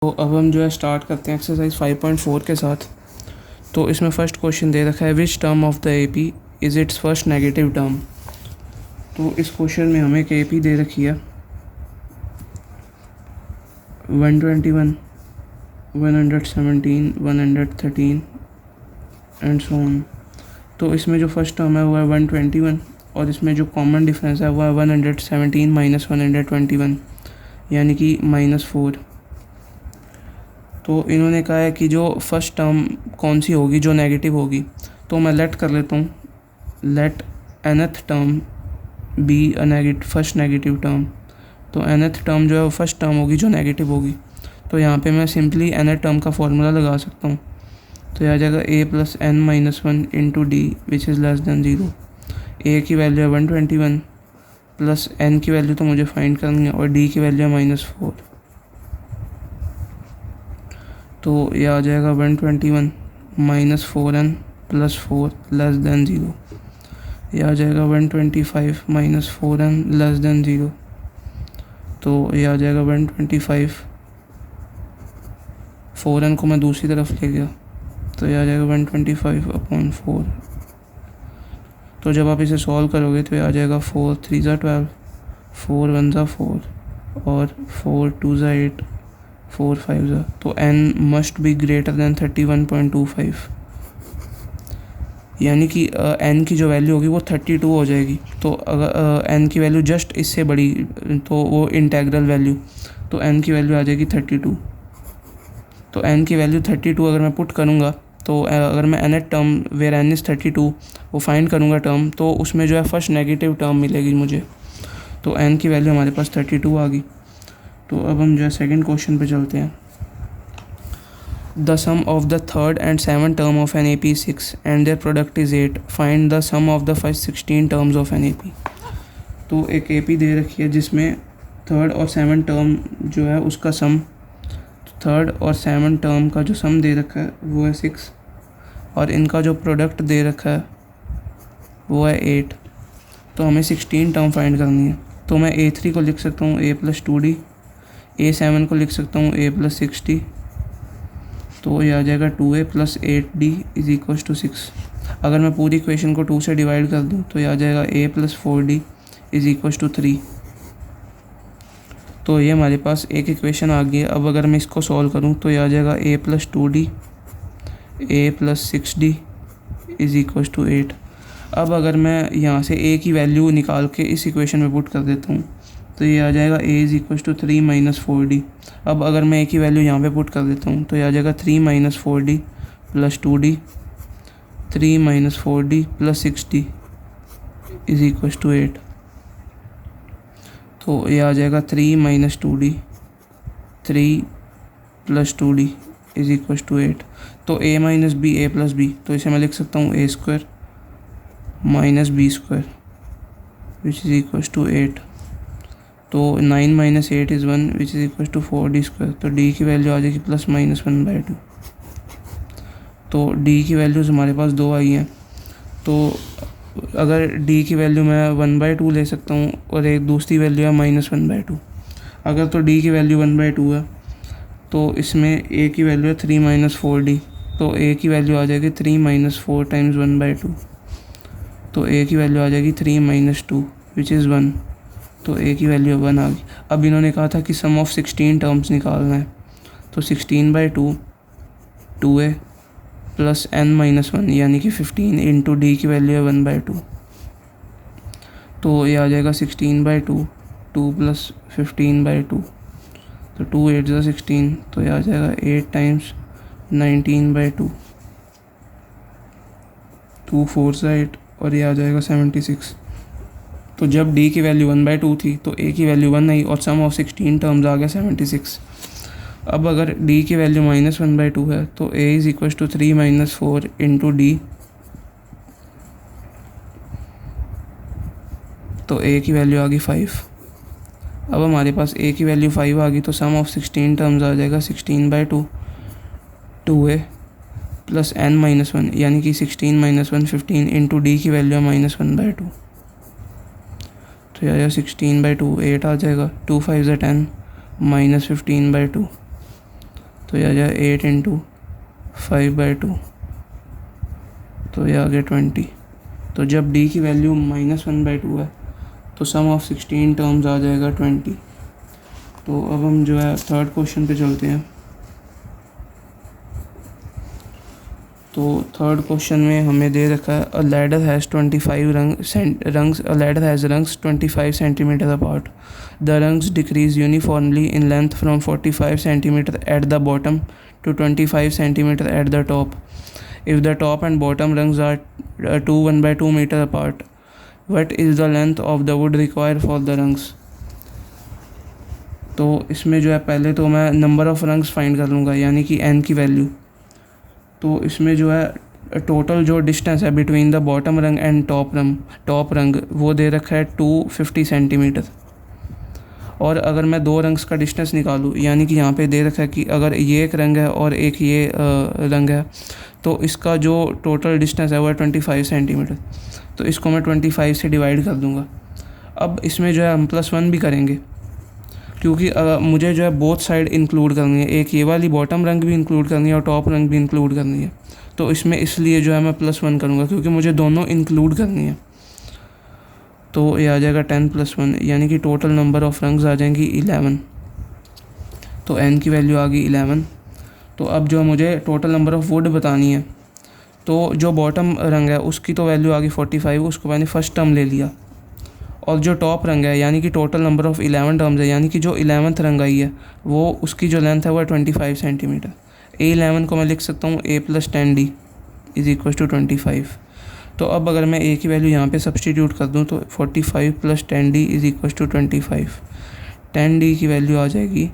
तो अब हम जो है स्टार्ट करते हैं एक्सरसाइज 5.4 के साथ। तो इसमें फ़र्स्ट क्वेश्चन दे रखा है which term of the AP is it's first negative term. तो इस क्वेश्चन में हमें एक एपी दे रखी है 121, 117, 113 एंड सो ऑन। तो इसमें जो फर्स्ट टर्म है वो है 121 और इसमें जो कॉमन डिफरेंस है वो है 117 माइनस 121 यानी कि -4। तो इन्होंने कहा है कि जो फर्स्ट टर्म कौन सी होगी जो नेगेटिव होगी। तो मैं लेट कर लेता हूँ, let nth term be a first negative term. तो nth टर्म जो है वो फर्स्ट टर्म होगी जो नेगेटिव होगी। तो यहाँ पे मैं सिंपली nth टर्म का फॉर्मूला लगा सकता हूँ। तो यह आ जाएगा a plus n minus 1 into D which is less than 0। a की वैल्यू है 121 प्लस n की वैल्यू तो मुझे फाइंड करनी है और d की वैल्यू है -4। तो यह आ जाएगा 121 minus 4n plus 4 less than 0। यह आ जाएगा 125 माइनस 4n लेस दैन 0। तो यह आ जाएगा 125, 4n को मैं दूसरी तरफ ले गया तो यह आ जाएगा 125/4। तो जब आप इसे सॉल्व करोगे तो यह आ जाएगा 4 3 ज़ा 12, 4 1 ज़ा 4 और 4 2 ज़ा 8, 4 5 ज़ा। तो n must be greater than 31.25 यानी कि n की जो वैल्यू होगी वो 32 हो जाएगी। तो अगर n की वैल्यू जस्ट इससे बड़ी तो वो इंटेग्रल वैल्यू, तो n की वैल्यू आ जाएगी 32। तो n की वैल्यू 32 अगर मैं पुट करूँगा तो अगर मैं nth term where n is 32 वो फाइंड करूँगा टर्म, तो उसमें जो है फर्स्ट नेगेटिव टर्म मिलेगी मुझे। तो n की वैल्यू हमारे पास 32 आ गई। तो अब हम जो है सेकंड क्वेश्चन पे चलते हैं। The sum of the third and seven term of an AP is 6 and their product is 8। Find the sum of the first 16 terms of an AP। तो एक AP दे रखी है जिसमें थर्ड और सेवन टर्म जो है उसका सम, थर्ड और सेवन टर्म का जो सम दे रखा है वो है 6 और इनका जो प्रोडक्ट दे रखा है वो है 8। तो हमें 16 टर्म फाइंड करनी है। तो मैं A3 को लिख सकता हूँ a + 2d, A7 को लिख सकता हूँ a + 6d। तो ये आ जाएगा 2a + 8d = 6। अगर मैं पूरी इक्वेशन को 2 से डिवाइड कर दूँ तो ये आ जाएगा a + 4d = 3। तो ये हमारे पास एक इक्वेशन आ गई है। अब अगर मैं इसको सॉल्व करूँ तो ये आ जाएगा a + 2d, a + 6d = 8। अब अगर मैं यहाँ से a की वैल्यू निकाल के इस इक्वेशन में पुट कर देता हूँ तो ये आ जाएगा a = 3 - 4d। अब अगर मैं a की वैल्यू यहाँ पे पुट कर देता हूँ तो ये आ जाएगा 3 - 4d + 2d, 3 - 4d + 6d = 8। तो ये आ जाएगा 3 - 2d, 3 + 2d = 8। तो a - b, a + b, तो इसे मैं लिख सकता हूँ a² - b² = 8। तो 9 - 8 is 1 = 4d²। तो d की वैल्यू आ जाएगी +-1/2। तो d की वैल्यूज़ हमारे पास 2 आई हैं। तो अगर d की वैल्यू मैं 1/2 ले सकता हूँ और एक दूसरी वैल्यू है -1/2। अगर तो d की वैल्यू 1/2 है तो इसमें a की वैल्यू है 3 - 4d। तो a की वैल्यू आ जाएगी 3 - 4 × 1/2। तो a की वैल्यू आ जाएगी 3 - 2 = 1। तो a की वैल्यू 1 आ गई। अब इन्होंने कहा था कि सम ऑफ 16 टर्म्स निकालना है। तो 16/2 2a + n - 1 यानी कि 15 इंटू d की वैल्यू है 1/2। तो ये आ जाएगा 16/2, 2 + 15/2। तो 2 8 ज़ा 16, तो ये आ जाएगा 8 × 19/2, 2 4 ज़ा 8 और ये आ जाएगा 76। तो जब d की वैल्यू 1/2 थी तो a की वैल्यू 1 आई और सम ऑफ 16 टर्म्स आ गया 76। अब अगर d की वैल्यू -1/2 है तो a = 3 - 4 इंटू d। तो a की वैल्यू आ गई 5। अब हमारे पास a की वैल्यू 5 आ गई तो सम ऑफ 16 टर्म्स आ जाएगा 16/2, 2a + n - 1 यानी कि 16 - 1 15 इंटू d की वैल्यू है -1/2। तो यह 16/2 8 आ जाएगा, 2 5 ज़ा 10 -15/2। तो ये आ जाए 8 इंटू 5/2, तो ये आ गया 20। तो जब डी की वैल्यू -1/2 है तो सम ऑफ 16 टर्म्स आ जाएगा 20। तो अब हम जो है थर्ड क्वेश्चन पे चलते हैं। तो थर्ड क्वेश्चन में हमें दे रखा है अ ladder has 25 rungs a ladder has rungs 25 centimeter apart. The rungs decrease uniformly in length from 45 centimeter at the bottom to 25 centimeter at the top. If the top and bottom rungs are 1/2 meter apart, what is the length of the wood required for the rungs? तो इसमें जो है पहले तो मैं number of rungs find कर लूँगा, यानी कि n की वैल्यू। तो इसमें जो है टोटल जो डिस्टेंस है बिटवीन द बॉटम रंग एंड टॉप रंग वो दे रखा है 250 सेंटीमीटर। और अगर मैं दो रंग्स का डिस्टेंस निकालूँ, यानी कि यहाँ पे दे रखा है कि अगर ये एक रंग है और एक ये रंग है, तो इसका जो टोटल डिस्टेंस है वो है 25 सेंटीमीटर। तो इसको मैं 25 से डिवाइड कर दूँगा। अब इसमें जो है हम +1 भी करेंगे, क्योंकि मुझे जो है बोथ साइड इंक्लूड करनी है, एक ये वाली बॉटम रंग भी इंक्लूड करनी है और टॉप रंग भी इंक्लूड करनी है। तो इसमें इसलिए जो है मैं +1 करूँगा, क्योंकि मुझे दोनों इंक्लूड करनी है। तो ये आ जाएगा 10 + 1, यानी कि टोटल नंबर ऑफ रंग्स आ जाएंगी 11। तो n की वैल्यू आ गई 11। तो अब जो मुझे टोटल नंबर ऑफ वुड बतानी है, तो जो बॉटम रंग है उसकी तो वैल्यू आ गई 45, उसको मैंने फर्स्ट टर्म ले लिया। और जो टॉप रंग है, यानी कि टोटल नंबर ऑफ 11 टर्म्स है, यानी कि जो 11th रंग आई है वो उसकी जो लेंथ है वो है 25 सेंटीमीटर। A11 को मैं लिख सकता हूँ A + 10D = 25। तो अब अगर मैं A की वैल्यू यहाँ पे सब्सटीट्यूट कर दूँ तो 45 + 10D = 25। 10D की वैल्यू आ जाएगी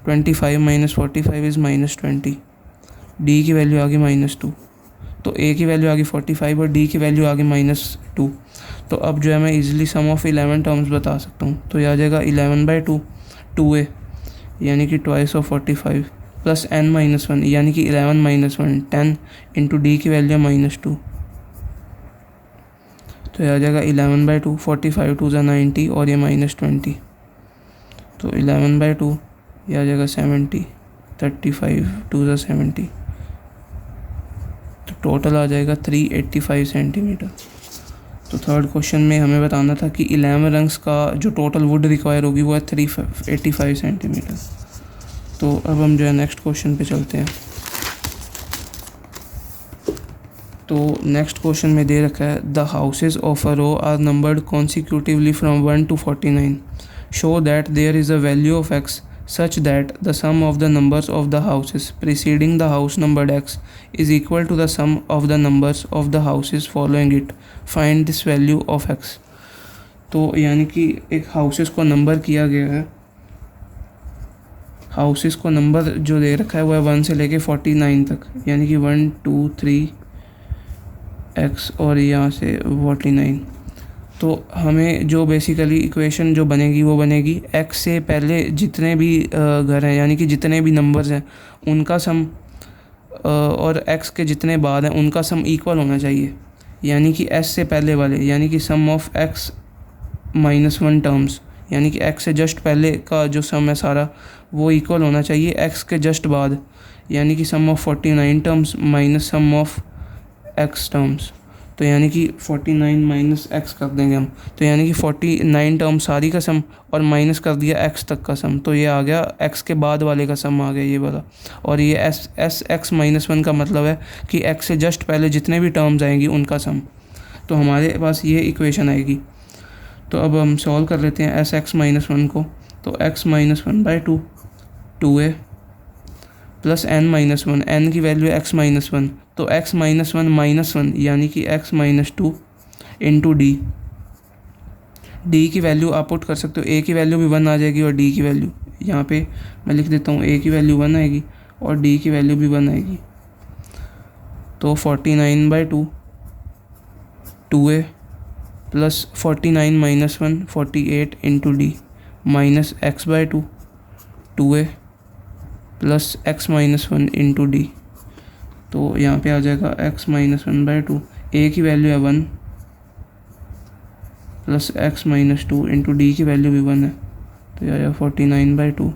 25 - 45 = -20। D की वैल्यू आ गई -2। तो A की वैल्यू आ गई 45 और D की वैल्यू आ गई -2। तो अब जो है मैं इजीली सम ऑफ 11 टर्म्स बता सकता हूँ। तो यह आ जाएगा 11/2 2A, यानी कि ट्वाइस ऑफ 45 + n-1, यानी कि 11 - 1 10 इंटू D की वैल्यू -2। तो यह आ जाएगा 11/2 45 2 × 90 और ये -20। तो 11/2 यह आ जाएगा 70 35 2 × 70। तो टोटल आ जाएगा 385 सेंटीमीटर। तो थर्ड क्वेश्चन में हमें बताना था कि 11 रंग्स का जो टोटल वुड रिक्वायर होगी वो है 385 सेंटीमीटर। तो अब हम जो है नेक्स्ट क्वेश्चन पे चलते हैं। तो नेक्स्ट क्वेश्चन में दे रखा है the houses of a row are numbered consecutively from 1 to 49। Show that there is a value of x such that the sum of the numbers of the houses preceding the house numbered x is equal to the sum of the numbers of the houses following it. Find this value of x। तो यानी कि एक houses को number किया गया है, houses को number जो दे रखा है वो है 1 से लेके 49 तक, यानी कि 1 2 3 x और यहाँ से 49। तो हमें जो बेसिकली इक्वेशन जो बनेगी वो बनेगी x से पहले जितने भी घर हैं, यानी कि जितने भी नंबर्स हैं उनका सम और x के जितने बाद हैं उनका सम इक्वल होना चाहिए, यानी कि s से पहले वाले, यानी कि सम ऑफ x -1 टर्म्स, यानी कि x से जस्ट पहले का जो सम है सारा वो इक्वल होना चाहिए x के जस्ट बाद, यानी कि sum of 49 terms minus sum of x terms. तो यानी कि 49 - x कर देंगे हम, तो यानी कि 49 टर्म सारी का सम और माइनस कर दिया x तक का सम, तो ये आ गया x के बाद वाले का सम आ गया ये वाला। और ये x -1 का मतलब है कि x से जस्ट पहले जितने भी टर्म्स आएंगी उनका सम। तो हमारे पास ये इक्वेशन आएगी। तो अब हम सॉल्व कर लेते हैं x -1 को। तो x -1/2 2a + n-1, n की वैल्यू x -1, तो x -1 -1 यानी कि x -2 इंटू d। d की वैल्यू आप पुट कर सकते हो, a की वैल्यू भी 1 आ जाएगी और d की वैल्यू यहाँ पे मैं लिख देता हूँ, a की वैल्यू 1 आएगी और d की वैल्यू भी 1 आएगी। तो 49/2 2a + 49 - 1 48 into d minus x/2 2a + x -1 into d। तो यहाँ पे आ जाएगा x -1/2, a की वैल्यू है 1 + x -2 इंटू d की वैल्यू भी 1 है। तो यह 49/2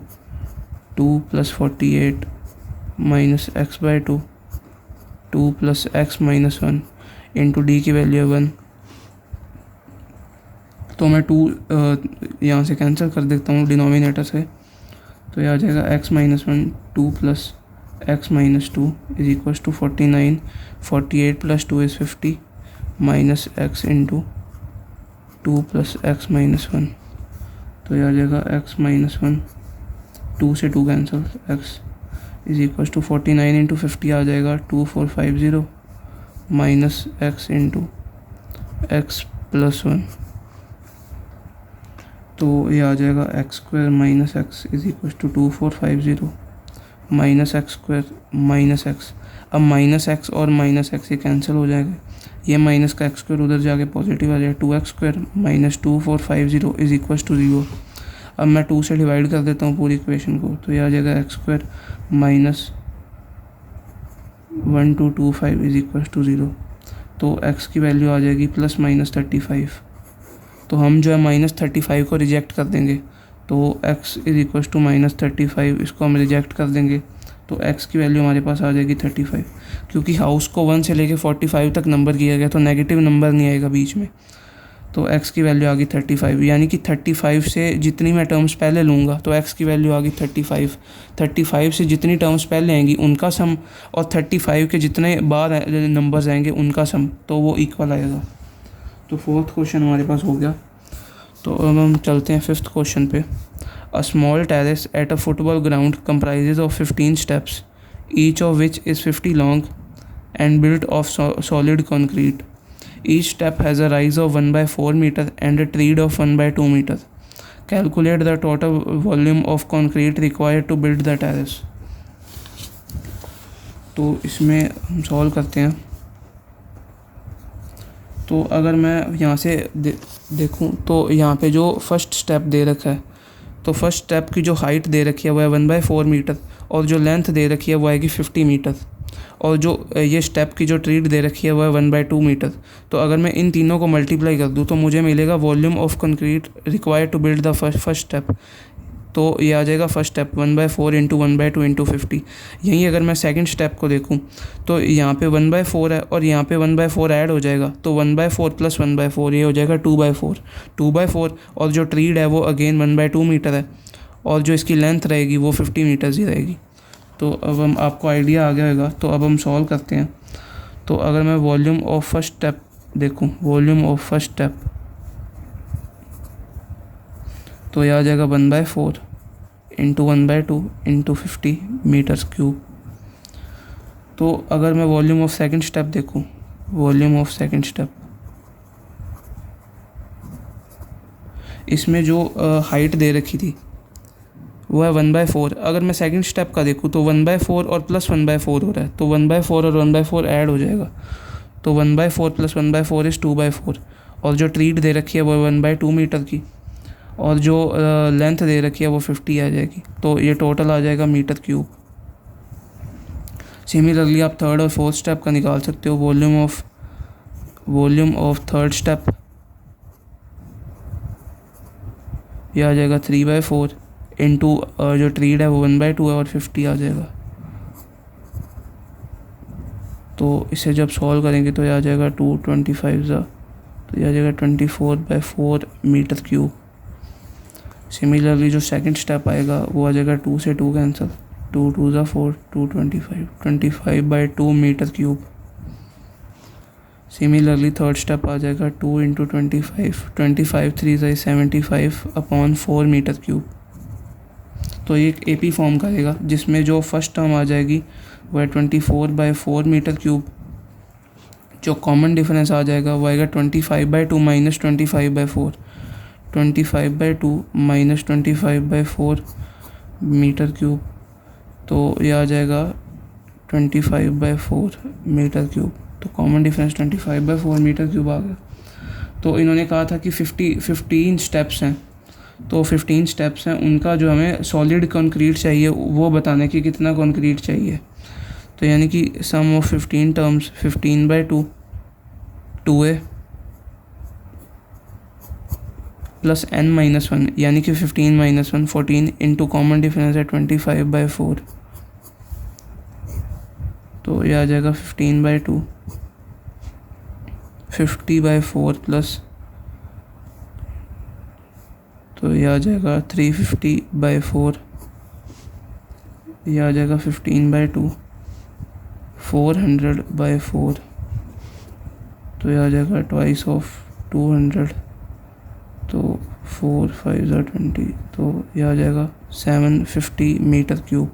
2 + 48 minus x by two, 2 plus x minus 1 into D की वैल्यू है 1। तो मैं 2 यहाँ से कैंसिल कर देता हूँ डिनोमिनेटर से, तो ये आ जाएगा x minus 1, 2 plus x minus 2 is equal to 49, 48 plus 2 is 50 minus x into 2 plus x minus 1। तो ये आ जाएगा एक्स माइनस 1, 2 से 2 cancel, x is equal to 49 into 50 आ जाएगा 2450 minus x into x plus 1। तो ये आ जाएगा x square minus x is equal to 2450 minus x square minus x. अब माइनस एक्स और माइनस एक्स ये कैंसिल हो जाएगा, ये माइनस का एक्स स्क्वायर उधर जाके पॉजिटिव आ जाएगा, 2x square minus 2450 is equal to 0। अब मैं 2 से डिवाइड कर देता हूँ पूरी इक्वेशन को, तो ये आ जाएगा x square minus 1225 is equal to 0। तो x की वैल्यू आ जाएगी प्लस माइनस 35। तो हम जो है माइनस 35 को रिजेक्ट कर देंगे, तो x is equal to minus 35, इसको हम रिजेक्ट कर देंगे, तो x की वैल्यू हमारे पास आ जाएगी 35। क्योंकि हाउस को 1 से लेके 45 तक नंबर किया गया, तो नेगेटिव नंबर नहीं आएगा बीच में, तो x की वैल्यू आ गई 35। यानी कि 35 से जितनी मैं टर्म्स पहले लूँगा तो x की वैल्यू आ गई 35। 35 से जितनी टर्म्स पहले आएंगी उनका सम, और 35 के जितने बाद नंबर्स आएंगे उनका सम, तो वो इक्वल आएगा। तो फोर्थ क्वेश्चन हमारे पास हो गया। तो अब हम चलते हैं फिफ्थ क्वेश्चन पे। A small terrace at a football ground comprises of 15 steps, each of which is 50 long and built of solid concrete. Each step has a rise of 1/4 meter and a tread of 1/2 meter. Calculate the total volume of concrete required to build the terrace. तो इसमें हम solve करते हैं। तो अगर मैं यहाँ से देखूँ तो यहाँ पे जो फर्स्ट स्टेप दे रखा है, तो फर्स्ट स्टेप की जो हाइट दे रखी है वो है 1/4 मीटर, और जो लेंथ दे रखी है वो आएगी 50 मीटर, और जो ये स्टेप की जो ट्रीड दे रखी है वो है 1/2 मीटर। तो अगर मैं इन तीनों को मल्टीप्लाई कर दूँ तो मुझे मिलेगा volume of concrete required to build the first step. तो ये आ जाएगा फर्स्ट स्टेप 1/4 इंटू 1/2 इंटू 50। यहीं अगर मैं सेकंड स्टेप को देखूँ तो यहाँ पे 1/4 है और यहाँ पे 1/4 ऐड हो जाएगा, तो 1/4 प्लस 1/4 ये हो जाएगा 2/4। 2/4 और जो ट्रीड है वो अगेन 1/2 मीटर है, और जो इसकी लेंथ रहेगी वो 50 मीटर्स ही रहेगी। तो अब हम आपको आइडिया आ गया होगा, तो अब हम सॉल्व करते हैं। तो अगर मैं वॉल्यूम ऑफ फर्स्ट स्टेप देखूं, वॉल्यूम ऑफ फर्स्ट स्टेप, तो यह आ जाएगा 1/4 इंटू 1/2 इंटू 50 मीटर्स क्यूब। तो अगर मैं वॉल्यूम ऑफ सेकंड स्टेप देखूं, वॉल्यूम ऑफ सेकंड स्टेप, इसमें जो हाइट दे रखी थी वो है 1/4। अगर मैं सेकंड स्टेप का देखूँ तो 1/4 और प्लस 1/4 हो रहा है, तो 1/4 और 1/4 ऐड हो जाएगा, तो 1/4 प्लस 1/4 इज़ 2/4। और जो ट्रीड दे रखी है वो 1/2 मीटर की, और जो लेंथ दे रखी है वो 50 आ जाएगी, तो ये टोटल आ जाएगा मीटर क्यूब। सिमिलरली आप थर्ड और फोर्थ स्टेप का निकाल सकते हो। वॉल्यूम ऑफ थर्ड स्टेप ये आ जाएगा 3/4 इंटू जो ट्रीड है वो 1/2 है और 50 आ जाएगा। तो इसे जब सॉल्व करेंगे तो ये आ जाएगा 225 तो ये आ जाएगा 24/4 मीटर क्यूब। सिमिलरली जो सेकंड स्टेप आएगा वो आ जाएगा 2 से 2 कैंसिल, 2 2 ज़ा 4, 225, 25/2 metre cube. Similarly third step आ जाएगा 2 इंटू 25, 25 3 ज़ा 75/4 मीटर क्यूब। तो ये एक AP फॉर्म करेगा, जिसमें जो फर्स्ट टर्म आ जाएगी वो है 24/4 मीटर क्यूब। जो कॉमन डिफरेंस आ जाएगा वो आएगा 25/2 माइनस 25/4, 25/2 माइनस 25/4 मीटर क्यूब। तो ये आ जाएगा 25/4 मीटर क्यूब। तो कॉमन डिफरेंस 25/4 मीटर क्यूब आ गया। तो इन्होंने कहा था कि 15 स्टेप्स हैं, तो 15 स्टेप्स हैं, उनका जो हमें सॉलिड कंक्रीट चाहिए वो बताने कि कितना कंक्रीट चाहिए। तो यानी कि sum of 15 terms 15/2 2a plus n-1 यानी कि 15 - 1 14 इंटू कॉमन डिफरेंस है 25/4 तो ये आ जाएगा 15/2, 50/4 प्लस, तो ये आ जाएगा 350/4, ये आ जाएगा 15/2, 400/4, तो ये आ जाएगा ट्वाइस ऑफ 200, तो 4 5 20, तो ये आ जाएगा 750 मीटर क्यूब।